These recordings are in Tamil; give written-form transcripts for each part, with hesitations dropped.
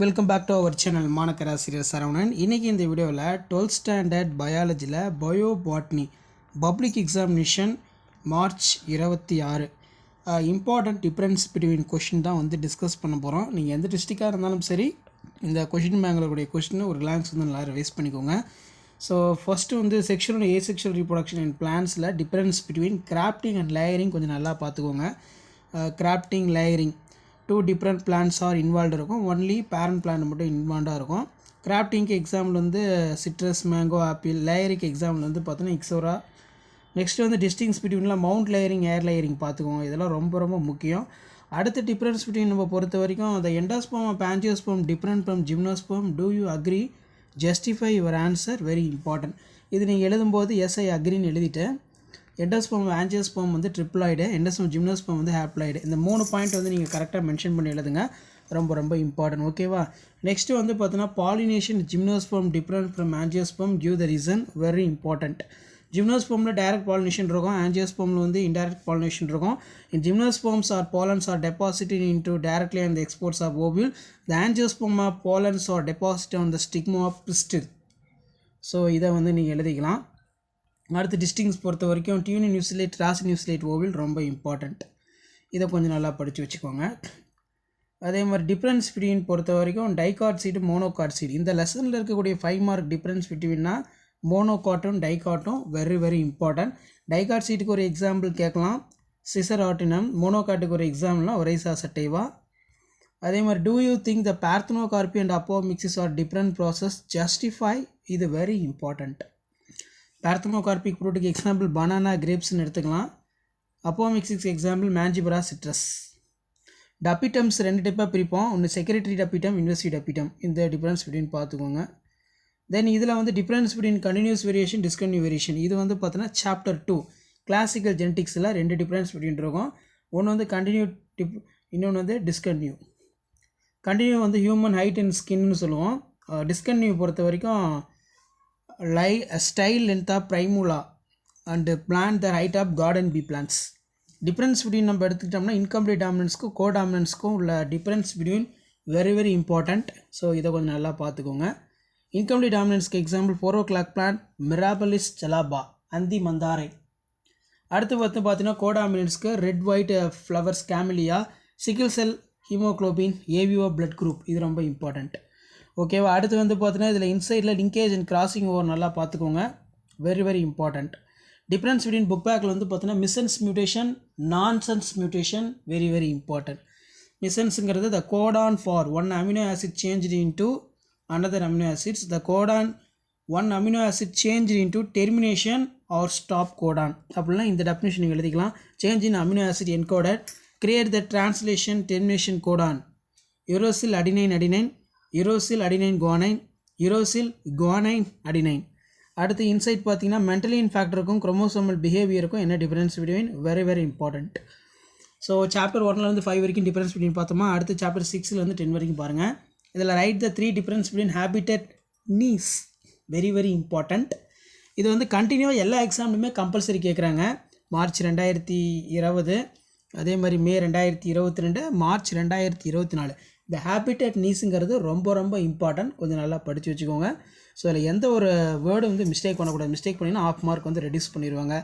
Welcome back to our channel மாணக்கராசிரியர் சரவணன். இன்றைக்கி இந்த வீடியோவில் 12th ஸ்டாண்டர்ட் பயாலஜியில் bio botany public examination March 26 important difference between question தான் டிஸ்கஸ் பண்ண போகிறோம். நீங்கள் எந்த டிஸ்ட்ரிக்டாக இருந்தாலும் சரி இந்த கொஷின் பேங்கில் கொஷினை ஒரு கிளான்ஸ் நல்லா ரிவைஸ் பண்ணிக்கோங்க. So first sexual asexual reproduction and பிளான்ஸில் difference between grafting and layering கொஞ்சம் நல்லா பார்த்துக்கோங்க. Grafting layering two different plants are involved இருக்கும். ஒன்லி பேரண்ட் பிளான் மட்டும் இன்வால்வ்டாக இருக்கும். கிராஃப்டிங்க்கு எக்ஸாம்பிள் சிட்ரஸ், மேங்கோ, ஆப்பிள். லேயரிங்க்கு எக்ஸாம்பிள் பார்த்தோன்னா இக்ஸோரா. நெக்ஸ்ட்டு டிஸ்டிங்ஸ் பிட்வீனில் மவுண்ட் லேயரிங், ஏர் லேயரிங் பார்த்துக்கோங்க. இதெல்லாம் ரொம்ப ரொம்ப முக்கியம். அடுத்த டிஃப்ரென்ஸ் பிட்வீன் நம்ம பொறுத்த வரைக்கும் அந்த endosperm of angiosperm different from gymnosperm. Do you agree? Justify your answer. Very important. இது நீங்கள் எழுதும்போது எஸ் ஐ அக்ரின்னு எழுதிட்டு endosperm angiosperm triploid, endosperm gymnosperm haploid. இந்த 3 பாயிண்ட் நீங்கள் கரெக்டாக மென்ஷன் பண்ணி எழுதுங்க. ரொம்ப ரொம்ப இம்பார்ட்டன்ட். ஓகேவா? நெக்ஸ்ட்டு பார்த்தோன்னா pollination gymnosperm different from angiosperm. Give the reason. Very important. ஜிம்னோஸ்போமில் டைரக்ட் பாலினேஷன் இருக்கும், ஆஞ்சியோஸ்போமில் இன்டைரக்ட் பாலினேஷன் இருக்கும். In gymnosperms or pollens are deposited into directly on the exports of ovule. The angiosperm of pollens are deposited on the stigma of pistil. So இதை நீங்கள் எழுதிக்கலாம். அடுத்து டிஸ்டிங்ஸ் பொறுத்த வரைக்கும் டியூனின் நியூசிலேட், ராசி நியூசிலேட் ஓவில் ரொம்ப இம்பார்ட்டண்ட். இதை கொஞ்சம் நல்லா படித்து வச்சுக்கோங்க. அதே மாதிரி டிஃப்ரென்ஸ் பிட்வீன் பொறுத்த வரைக்கும் டைகாட் சீடு, மோனோகாட் சீடு. இந்த லெசனில் இருக்கக்கூடிய 5 மார்க் டிஃப்ரென்ஸ் பிட்வீன்னா மோனோகாட்டும் டைகாட்டும் வெரி வெரி இம்பார்ட்டன்ட். டைகாட் சீட்டுக்கு ஒரு எக்ஸாம்பிள் கேட்கலாம், சிசர் ஆர்டினம். மோனோகாட்டுக்கு ஒரு எக்ஸாம்பிள்னா ஒரைசா சட்டைவா. அதே மாதிரி do you think the parthenocarpy and apomixis are different process? Justify. இது வெரி இம்பார்ட்டண்ட். பார்த்தனோகார்பிக் ஃப்ரூட்டுக்கு எக்ஸாம்பிள் பனானா, கிரேப்ஸ்னு எடுத்துக்கலாம். அப்போமிக்சிக்ஸ் எக்ஸாம்பிள் மேஞ்சிபரா, சிட்ரஸ். டப்பிட்டம்ஸ் 2 டைப்பாக பிரிப்போம். ஒன்று செக்ரட்டரி டப்பிட்டம், இன்வெஸ்டி டப்பிட்டம். இந்த டிஃப்ரென்ஸ் பிட்வீன் பார்த்துக்கோங்க. தென் இதில் difference between continuous variation, discontinue variation. இது பார்த்தோன்னா சாப்டர் 2 கிளாசிக்கல் ஜெனட்டிக்ஸில் 2 டிஃப்ரென்ஸ் பிட்வீன் இருக்கும். ஒன்று கண்டினியூ இன்னொன்று discontinue. Continue human height and ஸ்கின்னு சொல்லுவோம். டிஸ்கன்டினியூ பொறுத்த வரைக்கும் style length of primula and plant the height of garden pea plants. Difference between நம்ம எடுத்துக்கிட்டோம்னா இன்கம்ப்ளீட் டாமினன்ஸ்க்கும் கோ டாமினன்ஸ்க்கும் உள்ள difference between very very important. So இதை கொஞ்சம் நல்லா பார்த்துக்கோங்க. இன்கம்ப்ளீட் டாமினன்ஸ்க்கு எக்ஸாம்பிள் 4 o'clock பிளான்ட், மிராபலிஸ் ஜலாபா, அந்தி மந்தாரை. அடுத்து பார்த்தீங்கன்னா கோடாமினன்ஸ்க்கு red white flowers, camellia, sickle cell, haemoglobin, ABO blood group. இது ரொம்ப இம்பார்ட்டண்ட். ஓகேவா? அடுத்து பார்த்தீங்கன்னா இதில் இன்சைடில் லிங்கேஜ் அண்ட் கிராசிங் ஓவர் நல்லா பார்த்துக்கோங்க. Very very important. Difference between book பேக்கில் பார்த்தீங்கன்னா missense mutation, nonsense mutation. Very very important. மிஸ்சன்ஸுங்கிறது the codon for 1 amino acid changed into another amino acids. The codon 1 amino acid changed into termination or stop codon. அப்படின்னா இந்த டெஃபினிஷன் நீங்கள் எழுதிக்கலாம். Change in amino acid encoded, create the translation termination codon. Uracil adenine adenine, uracil adenine guanine, uracil guanine adenine. அடுத்து இன்சைட் பார்த்தீங்கன்னா மென்டலின் ஃபேக்டருக்கும் குரோமோசோமல் பிஹேவியருக்கும் என்ன difference between? Very very important. So chapter 1 5 வரைக்கும் டிஃபரன்ஸ் பிட்வீன் பார்த்தோமா. அடுத்து சாப்டர் 6 10 வரைக்கும் பாருங்கள். இதில் write the 3 difference between habitat niches. Very very important. இது கண்டினியூ எல்லா எக்ஸாம்லையுமே கம்பல்சரி கேட்குறாங்க. மார்ச் 2020, அதே மாதிரி மே 2022, மார்ச் 2024. இந்த ஹேபிட்டட் நீஸுங்கிறது ரொம்ப ரொம்ப இம்பார்ட்டன்ட். கொஞ்சம் நல்லா படித்து வச்சுக்கோங்க. ஸோ இதில் எந்த ஒரு வேர்டு மிஸ்டேக் பண்ணக்கூடாது. மிஸ்டேக் பண்ணிங்கன்னா ஆஃப் மார்க் ரெடியூஸ் பண்ணிடுவாங்க.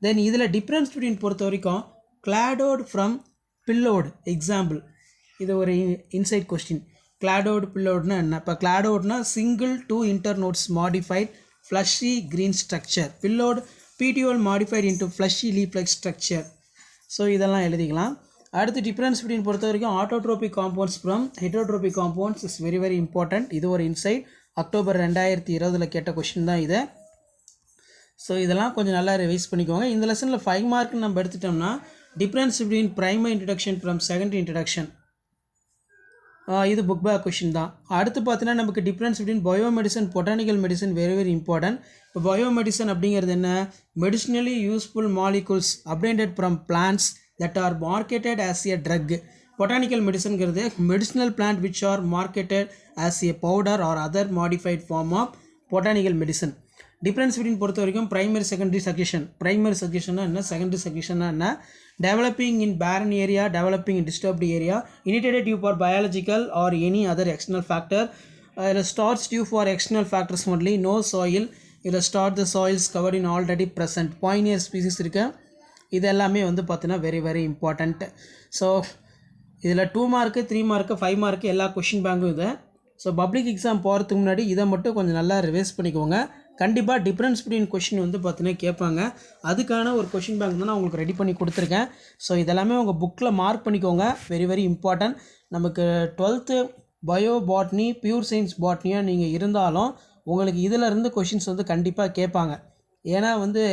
தென் இதில் டிஃப்ரென்ஸ் பிட்வீன் பொறுத்த வரைக்கும் கிளாடோட் ஃப்ரம் பில்லோடு எக்ஸாம்பிள். இது ஒரு இன்சைட் கொஸ்டின். கிளாடோட் பில்லோட்னா என்ன? இப்போ கிளாடோட்னா single 2 internodes modified fleshy green structure. Phyllode petiole modified into fleshy leaf like structure. So இதெல்லாம் எழுதிக்கலாம். அடுத்து டிஃப்ரென்ஸ் பிட்வீன் பொறுத்த வரைக்கும் autotrophic compounds from heterotrophic compounds is very very important. இது ஒரு இன்சைட். அக்டோபர் 2020 கேட்ட கொஸ்டின் தான் இது. ஸோ இதெல்லாம் கொஞ்சம் நல்லா ரிவைஸ் பண்ணிக்கோங்க. இந்த லெசனில் 5 மார்க் நம்ம எடுத்துட்டோம்னா difference between primary introduction from secondary introduction. இது புக் பேக் கொஷின் தான். அடுத்து பார்த்தீங்கன்னா நமக்கு difference between biomedicine, botanical medicine very very important. இப்போ பயோமெடிசன் அப்படிங்கிறது என்ன? Medicinally useful molecules obtained from plants that are marketed as a drug. Botanical மெடிசன்கிறது medicinal plant which are marketed as a powder or other modified form of botanical medicine. Difference between பொறுத்த வரைக்கும் ப்ரைமரி செகண்டரி சக்ஷன். ப்ரைமரி சக்ஷன்னா என்ன, செகண்டரி சக்ஷன்னா என்ன, developing in barren area, developing in disturbed area, initiated due for biological or any other external factor, இதில் starts due for external factors only, no soil, இதில் start the soils covered in already present, pioneer species இருக்குது. இது எல்லாமே வந்து பார்த்தீங்கன்னா வெரி வெரி இம்பார்ட்டண்ட். ஸோ இதில் 2 மார்க்கு 3 மார்க்கு 5 மார்க்கு எல்லா கொஷின் பேங்கும் இது. ஸோ பப்ளிக் எக்ஸாம் போகிறதுக்கு முன்னாடி இதை மட்டும் கொஞ்சம் நல்லா ரிவைஸ் பண்ணிக்கோங்க. கண்டிப்பாக டிஃப்ரென்ஸ் பிட்வீன் கொஷின் வந்து பார்த்தீங்கன்னா கேட்பாங்க. அதுக்கான ஒரு கொஷின் பேங்க் தான் நான் உங்களுக்கு ரெடி பண்ணி கொடுத்துருக்கேன். ஸோ இதெல்லாமே உங்கள் புக்கில் மார்க் பண்ணிக்கோங்க, வெரி வெரி இம்பார்ட்டன்ட். நமக்கு 12th bio botany pure science பாட்னியாக நீங்கள் இருந்தாலும் உங்களுக்கு இதிலேருந்து கொஷின்ஸ் வந்து கண்டிப்பாக கேட்பாங்க. ஏன்னா வந்து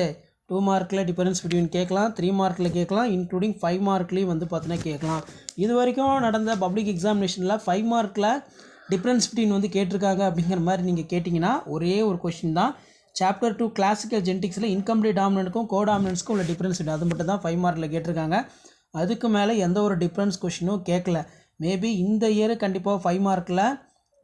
2 மார்க்கில் டிஃபரன்ஸ் பிட்வீன் கேட்கலாம், 3 மார்க்கில் கேட்கலாம், இன்க்ளூடிங் 5 மார்க்லேயும் வந்து பார்த்தீங்கன்னா கேட்கலாம். இது வரைக்கும் நடந்த பப்ளிக் எக்ஸாமினேஷனில் 5 மார்க்கில் டிஃப்ரென்ஸ் பிட்வீன் வந்து கேட்டிருக்காங்க அப்படிங்கிற மாதிரி நீங்கள் கேட்டிங்கன்னா ஒரே ஒரு கொஷின் தான். சாப்டர் 2 கிளாசிக்கல் ஜெனடிக்ஸில் இன்கம்ப்ளீட் டாமினன்ட்க்கும் கோடாமினன்ட்ஸ்க்கும் உள்ள டிஃப்ரென்ஸ் அது மட்டும் தான் 5 மார்க்கில் கேட்டிருக்காங்க. அதுக்கு மேலே எந்த ஒரு டிஃப்ரென்ஸ் கொஷினும் கேட்கல. மேபி இந்த இயர் கண்டிப்பாக 5 மார்க்கில்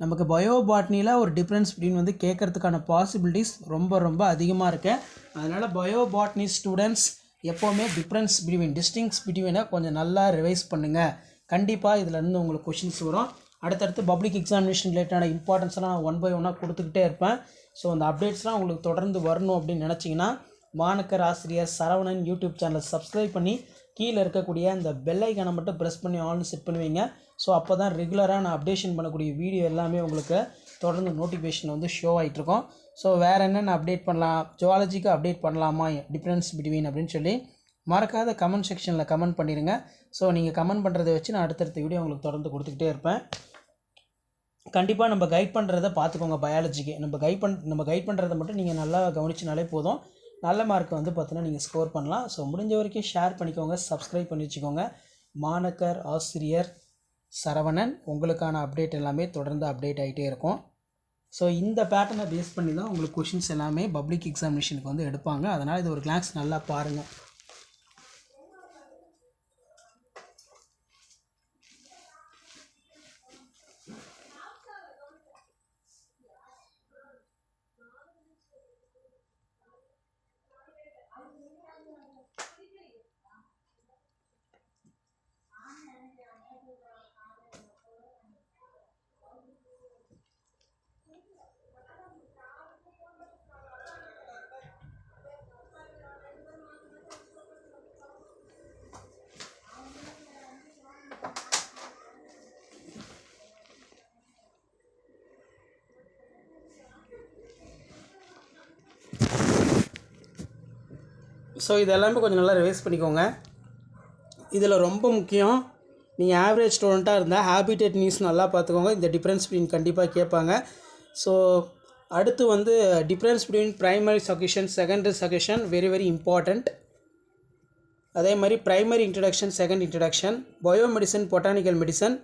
நமக்கு பயோ பாட்னியில் ஒரு டிஃப்ரென்ஸ் பிட்வீன் வந்து கேட்கறதுக்கான பாசிபிலிட்டிஸ் ரொம்ப ரொம்ப அதிகமாக இருக்குது. அதனால் பயோ பாட்னி ஸ்டூடெண்ட்ஸ் எப்போவுமே டிஃப்ரென்ஸ் பிட்வீன் டிஸ்டிங்ஸ் பிட்வீனை கொஞ்சம் நல்லா ரிவைஸ் பண்ணுங்கள். கண்டிப்பாக இதிலேருந்து உங்களுக்கு கொஷின்ஸ் வரும். அடுத்தடுத்து பப்ளிக் எக்ஸாமினேஷன் ரிலேட்டடான இம்பார்ட்டன்ஸ்லாம் நான் 1 by 1 கொடுத்துக்கிட்டே இருப்பேன். ஸோ அந்த அப்டேட்ஸ்லாம் உங்களுக்கு தொடர்ந்து வரணும் அப்படின்னு நினச்சிங்கன்னா மாணக்கர் ஆசிரியர் சரவணன் யூடியூப் சேனலை சப்ஸ்கிரைப் பண்ணி கீழே இருக்கக்கூடிய அந்த பெல் ஐக்கானை மட்டும் ப்ரெஸ் பண்ணி ஆல்னு செட் பண்ணுவீங்க. ஸோ அப்போ தான் ரெகுலராக நான் அப்டேஷன் பண்ணக்கூடிய வீடியோ எல்லாமே உங்களுக்கு தொடர்ந்து நோட்டிஃபிகேஷன் வந்து ஷோ ஆகிட்ருக்கோம். ஸோ வேறு என்னென்ன அப்டேட் பண்ணலாம், ஜுவாலஜிக்கு அப்டேட் பண்ணலாமா டிஃப்ரென்ஸ் பிட்வீன் அப்படின்னு சொல்லி மறக்காத கமெண்ட் செக்ஷனில் கமெண்ட் பண்ணிடுங்க. ஸோ நீங்கள் கமெண்ட் பண்ணுறதை வச்சு நான் அடுத்தடுத்த வீடியோ உங்களுக்கு தொடர்ந்து கொடுத்துக்கிட்டே இருப்பேன். கண்டிப்பாக நம்ம கைட் பண்ணுறதை பார்த்துக்கோங்க. பயாலஜிக்கு நம்ம கைட் பண்ணுறதை மட்டும் நீங்கள் நல்லா கவனிச்சினாலே போதும், நல்ல மார்க் வந்து பார்த்தீங்கன்னா நீங்கள் ஸ்கோர் பண்ணலாம். ஸோ முடிஞ்ச வரைக்கும் ஷேர் பண்ணிக்கோங்க, சப்ஸ்கிரைப் பண்ணி வச்சுக்கோங்க. மாணக்கர் ஆசிரியர் சரவணன் உங்களுக்கான அப்டேட் எல்லாமே தொடர்ந்து அப்டேட் ஆகிட்டே இருக்கும். ஸோ இந்த பேட்டர்னை பேஸ் பண்ணி தான் உங்களுக்கு கொஷின்ஸ் எல்லாமே பப்ளிக் எக்ஸாமினேஷனுக்கு வந்து எடுப்பாங்க. அதனால் இது ஒரு கிளாஸ் நல்லா பாருங்கள். ஸோ இது எல்லாமே கொஞ்சம் நல்லா ரிவைஸ் பண்ணிக்கோங்க. இதில் ரொம்ப முக்கியம், நீங்கள் ஆவரேஜ் ஸ்டூடெண்ட்டாக இருந்தால் ஹேபிடேட் நியூஸ் நல்லா பார்த்துக்கோங்க. இந்த டிஃப்ரென்ஸ் பிட்வீன் கண்டிப்பாக கேட்பாங்க. ஸோ அடுத்து வந்து difference between primary succession secondary succession very very important. அதே மாதிரி primary introduction second introduction, biomedicine botanical medicine,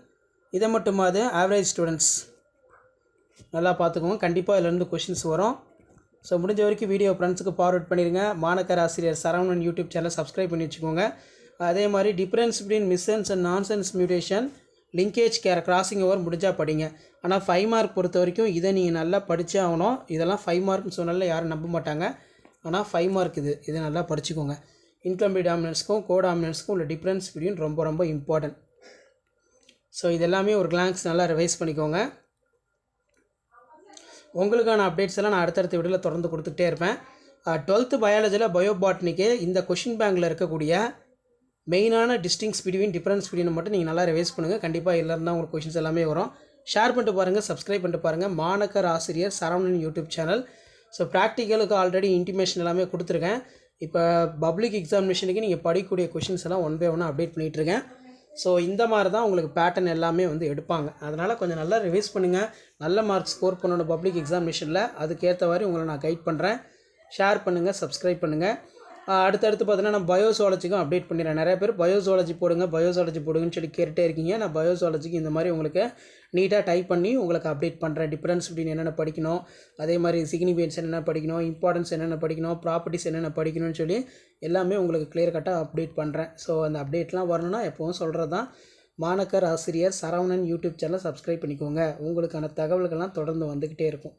இதை மட்டுமாவது ஆவரேஜ் ஸ்டூடெண்ட்ஸ் நல்லா பார்த்துக்கோங்க. கண்டிப்பாக இதிலேருந்து கொஷின்ஸ் வரும். ஸோ முடிஞ்ச வரைக்கும் வீடியோ ஃப்ரெண்ட்ஸுக்கு ஃபார்வர்ட் பண்ணிடுங்க. மாணக்கர் ஆசிரியர் சரவணன் யூடியூப் சேனலை சப்ஸ்கிரைப் பண்ணி வச்சுக்கோங்க. அதே மாதிரி difference between missense and nonsense mutation, linkage crossing over முடிஞ்சால் படிங்க. ஆனால் 5 மார்க் பொறுத்த வரைக்கும் இதை நீங்கள் நல்லா படித்தே ஆகணும். இதெல்லாம் 5 மார்க்னு சொன்னால யாரும் நம்ப மாட்டாங்க. ஆனால் 5 மார்க் இதை நல்லா படிச்சுக்கோங்க. இன்கம்ப்ளீட் டாமினன்ஸ்க்கும் கோடாமினன்ஸ்க்கும் உள்ள டிஃப்ரென்ஸ் பிட்வீன் ரொம்ப ரொம்ப இம்பார்ட்டன்ட். ஸோ இது எல்லாமே ஒரு கிளான்ஸ் நல்லா ரிவைஸ் பண்ணிக்கோங்க. உங்களுக்கான அப்டேட்ஸ் எல்லாம் நான் அடுத்தடுத்த வீடியோவில் தொடர்ந்து கொடுத்துக்கிட்டே இருப்பேன். 12th பயாலஜியில் பயோபாட்னிக்கு இந்த கொஷின் பேங்கில் இருக்கக்கூடிய மெயினான டிஸ்டிங்ஸ் பிட்வீன் டிஃப்ரென்ஸ் பிட்வீன் மட்டும் நீங்கள் நல்லா ரிவைஸ் பண்ணுங்கள். கண்டிப்பாக இதில் இருந்தால் உங்களுக்கு கொஷின்ஸ் எல்லாமே வரும். ஷேர் பண்ணிட்டு பாருங்கள், சப்ஸ்கிரைப் பண்ணிட்டு பாருங்கள். மாணக்கர் ஆசிரியர் சரவணன் யூடியூப் சேனல். ஸோ ப்ராக்டிக்கலுக்கு ஆல்ரெடி இன்டிமேஷன் எல்லாமே கொடுத்துருக்கேன். இப்போ பப்ளிக் எக்ஸாமினேஷனுக்கு நீங்கள் படிக்கக்கூடிய கொஷின்ஸ் எல்லாம் 1 by 1 அப்டேட் பண்ணிகிட்ருக்கேன். ஸோ இந்த மாதிரி தான் உங்களுக்கு பேட்டர்ன் எல்லாமே வந்து எடுப்பாங்க. அதனால் கொஞ்சம் நல்லா ரிவைஸ் பண்ணுங்கள். நல்ல மார்க் ஸ்கோர் பண்ணணும் பப்ளிக் எக்ஸாமினேஷனில். அதுக்கேற்ற மாதிரி உங்களை நான் கைட் பண்ணுறேன். ஷேர் பண்ணுங்கள், சப்ஸ்கிரைப் பண்ணுங்கள். அடுத்தடுத்து பார்த்தீங்கன்னா நான் பயோசாலஜிக்கும் அப்டேட் பண்ணிடுறேன். நிறைய பேர் பயோசாலஜி போடுங்கன்னு சொல்லி கேட்டுகிட்டே இருக்கீங்க. நான் பயோசாலஜிக்கு இந்த மாதிரி உங்களுக்கு நீட்டாக டைப் பண்ணி உங்களுக்கு அப்டேட் பண்ணுறேன். டிஃப்ரென்ஸ் பிட்வீன் என்னென்ன படிக்கணும், அதே மாதிரி சிக்னிஃபிகன்ஸ் என்னென்ன படிக்கணும், இம்பார்ட்டன்ஸ் என்னென்ன படிக்கணும், ப்ராப்பர்ட்டிஸ் என்னென்ன படிக்கணும்னு சொல்லி எல்லாமே உங்களுக்கு கிளியர் கட்டாக அப்டேட் பண்ணுறேன். ஸோ அந்த அப்டேட்லாம் வரணும்னா எப்போவும் சொல்கிறது தான், மாணக்கர் ஆசிரியர் சரவணன் யூடியூப் சேனலை சப்ஸ்கிரைப் பண்ணிக்கோங்க. உங்களுக்கான தகவல்கள்லாம் தொடர்ந்து வந்துக்கிட்டே இருக்கும்.